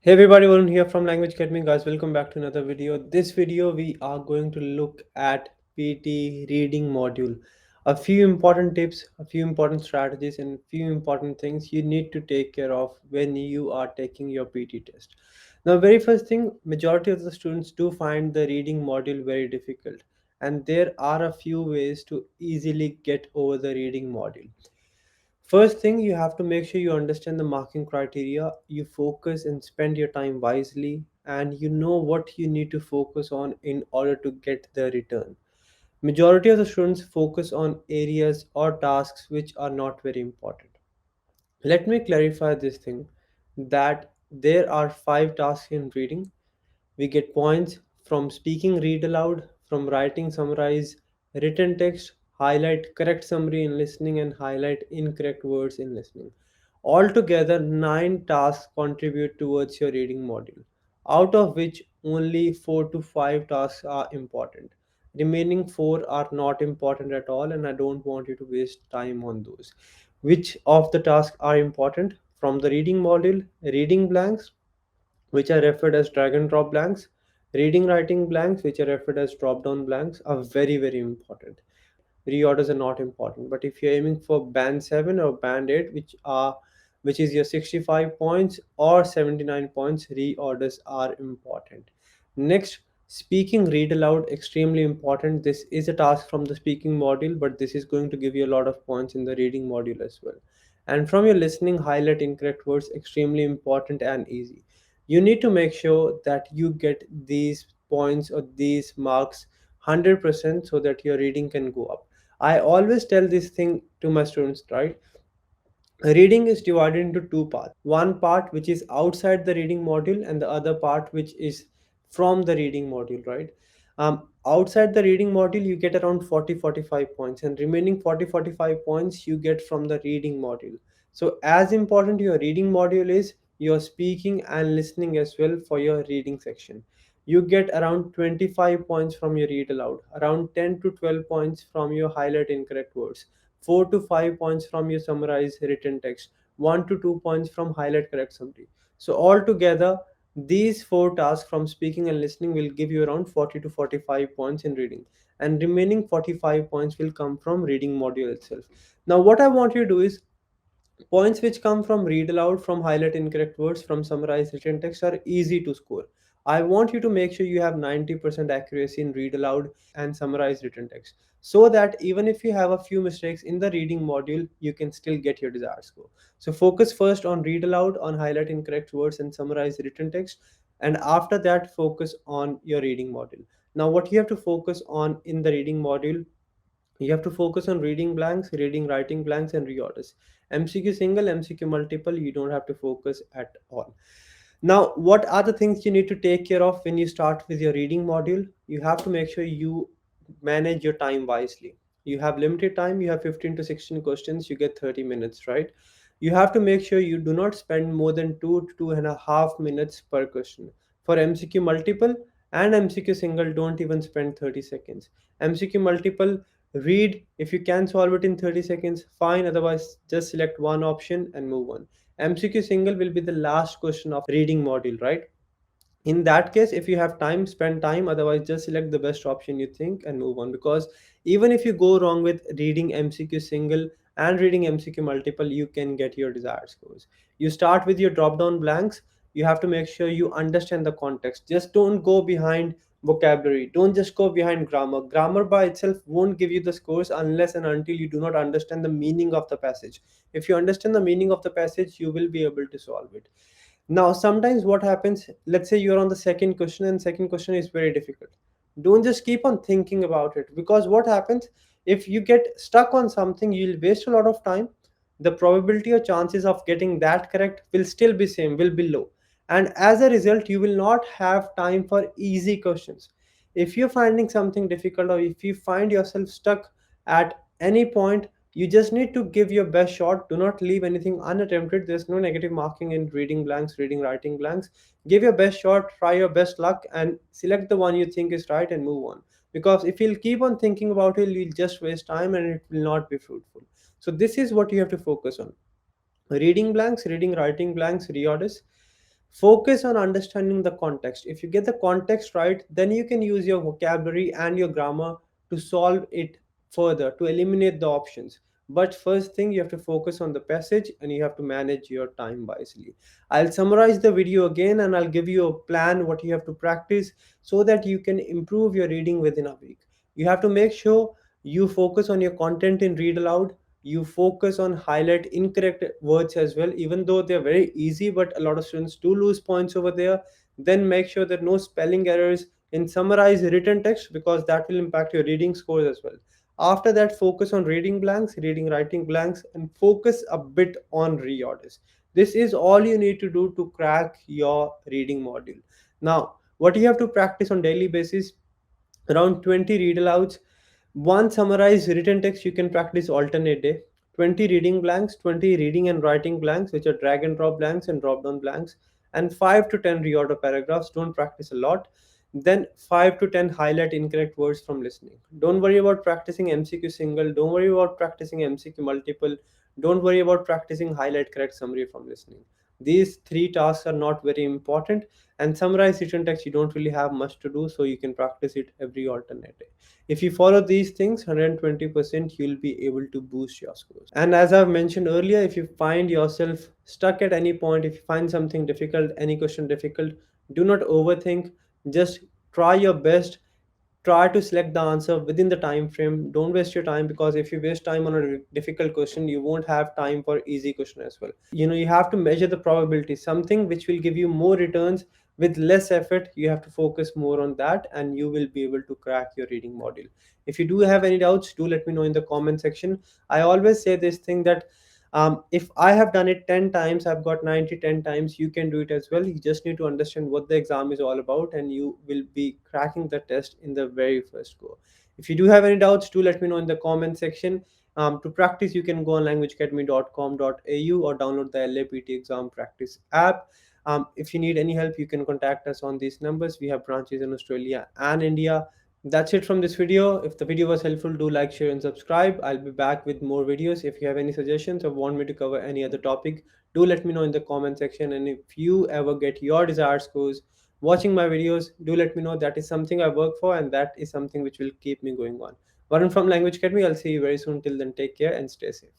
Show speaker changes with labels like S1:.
S1: Hey everybody, Varun here from Language Academy. Guys, welcome back to another video. This video we are going to look at PTE Reading Module. A few important tips, a few important strategies, and a few important things you need to take care of when you are taking your PT test. Now, very first thing, majority of the students do find the reading module very difficult, and there are a few ways to easily get over the reading module. First thing, you have to make sure you understand the marking criteria, you focus and spend your time wisely, and you know what you need to focus on in order to get the return. Majority of the students focus on areas or tasks which are not very important. Let me clarify this thing that there are 5 tasks in reading. We get points from speaking read aloud, from writing summarize, written text, highlight correct summary in listening, and highlight incorrect words in listening. Altogether, 9 tasks contribute towards your reading module, out of which only 4 to 5 tasks are important. Remaining 4 are not important at all, and I don't want you to waste time on those. Which of the tasks are important? From the reading module, reading blanks, which are referred as drag and drop blanks, reading writing blanks, which are referred as drop down blanks, are very important. Reorders are not important, but if you're aiming for band 7 or band 8, which is your 65 points or 79 points, reorders are important. Next, speaking read aloud, extremely important. This is a task from the speaking module, but this is going to give you a lot of points in the reading module as well. And from your listening, highlight incorrect words, extremely important and easy. You need to make sure that you get these points or these marks 100% so that your reading can go up. I always tell this thing to my students, right? Reading is divided into 2 parts. One part which is outside the reading module, and the other part which is from the reading module, right? Outside the reading module, you get around 40-45 points, and remaining 40-45 points you get from the reading module. So, as important your reading module is, your speaking and listening as well for your reading section. You get around 25 points from your read aloud, around 10 to 12 points from your highlight incorrect words, 4 to 5 points from your summarize written text, 1 to 2 points from highlight correct summary. So altogether, these 4 tasks from speaking and listening will give you around 40 to 45 points in reading, and remaining 45 points will come from reading module itself. Now what I want you to do is, points which come from read aloud, from highlight incorrect words, from summarize written text are easy to score. I want you to make sure you have 90% accuracy in read aloud and summarize written text, so that even if you have a few mistakes in the reading module, you can still get your desired score. So focus first on read aloud, on highlight incorrect words, and summarize written text. And after that, focus on your reading module. Now, what you have to focus on in the reading module, you have to focus on reading blanks, reading writing blanks, and reorders. MCQ single, MCQ multiple, you don't have to focus at all. Now, what are the things you need to take care of when you start with your reading module? You have to make sure you manage your time wisely. You have limited time, you have 15 to 16 questions, you get 30 minutes, right? You have to make sure you do not spend more than 2 to 2.5 minutes per question. For MCQ multiple and MCQ single, don't even spend 30 seconds. MCQ multiple, read. If you can solve it in 30 seconds, fine. Otherwise, just select one option and move on. MCQ single will be the last question of reading module, right? In that case, if you have time, spend time. Otherwise, just select the best option you think and move on, because even if you go wrong with reading MCQ single and reading MCQ multiple, you can get your desired scores. You start with your drop down blanks. You have to make sure you understand the context. Just don't go behind vocabulary, don't just go behind grammar. Grammar by itself won't give you the scores unless and until you do not understand the meaning of the passage. If you understand the meaning of the passage, you will be able to solve it. Now, sometimes what happens, let's say you're on the second question and second question is very difficult. Don't just keep on thinking about it, because what happens, if you get stuck on something, you'll waste a lot of time. The probability or chances of getting that correct will still be same, will be low. And as a result, you will not have time for easy questions. If you're finding something difficult, or if you find yourself stuck at any point, you just need to give your best shot. Do not leave anything unattempted. There's no negative marking in reading blanks, reading writing blanks. Give your best shot, try your best luck, and select the one you think is right and move on. Because if you'll keep on thinking about it, you'll just waste time and it will not be fruitful. So this is what you have to focus on: reading blanks, reading writing blanks, reorders. Focus on understanding the context. If you get the context right, then you can use your vocabulary and your grammar to solve it further, to eliminate the options. But first thing, you have to focus on the passage and you have to manage your time wisely. I'll summarize the video again and I'll give you a plan what you have to practice so that you can improve your reading within a week. You have to make sure you focus on your content in read aloud. You focus on highlight incorrect words as well, even though they're very easy, but a lot of students do lose points over there. Then make sure that no spelling errors in summarize written text, because that will impact your reading scores as well. After that, focus on reading blanks, reading writing blanks, and focus a bit on reorders. This is all you need to do to crack your reading module. Now, what you have to practice on daily basis, around 20 read alouds, one summarized written text you can practice alternate day, 20 reading blanks, 20 reading and writing blanks, which are drag and drop blanks and drop down blanks, and 5 to 10 reorder paragraphs. Don't practice a lot. Then 5 to 10 highlight incorrect words from listening. Don't worry about practicing MCQ single. Don't worry about practicing MCQ multiple. Don't worry about practicing highlight correct summary from listening. These three tasks are not very important, and summarize written text you don't really have much to do, so you can practice it every alternate day. If you follow these things, 120% you'll be able to boost your scores. And as I've mentioned earlier, if you find yourself stuck at any point, if you find something difficult, any question difficult, do not overthink. Just try your best. Try to select the answer within the time frame. Don't waste your time, because if you waste time on a difficult question, you won't have time for easy question as well. You have to measure the probability, something which will give you more returns with less effort. You have to focus more on that, and you will be able to crack your reading module. If you do have any doubts, do let me know in the comment section. I always say this thing that if I have done it 10 times, I've got 90 10 times, you can do it as well. You just need to understand what the exam is all about, and you will be cracking the test in the very first go. If you do have any doubts, do let me know in the comment section. To practice, you can go on languageacademy.com.au or download the LAPT exam practice app. If you need any help, you can contact us on these numbers. We have branches in Australia and India. That's it from this video. If the video was helpful, do like, share, and subscribe. I'll be back with more videos. If you have any suggestions or want me to cover any other topic, do let me know in the comment section. And if you ever get your desired scores watching my videos, do let me know. That is something I work for, and that is something which will keep me going on. Varun from Language Academy. I'll see you very soon. Till then, take care and stay safe.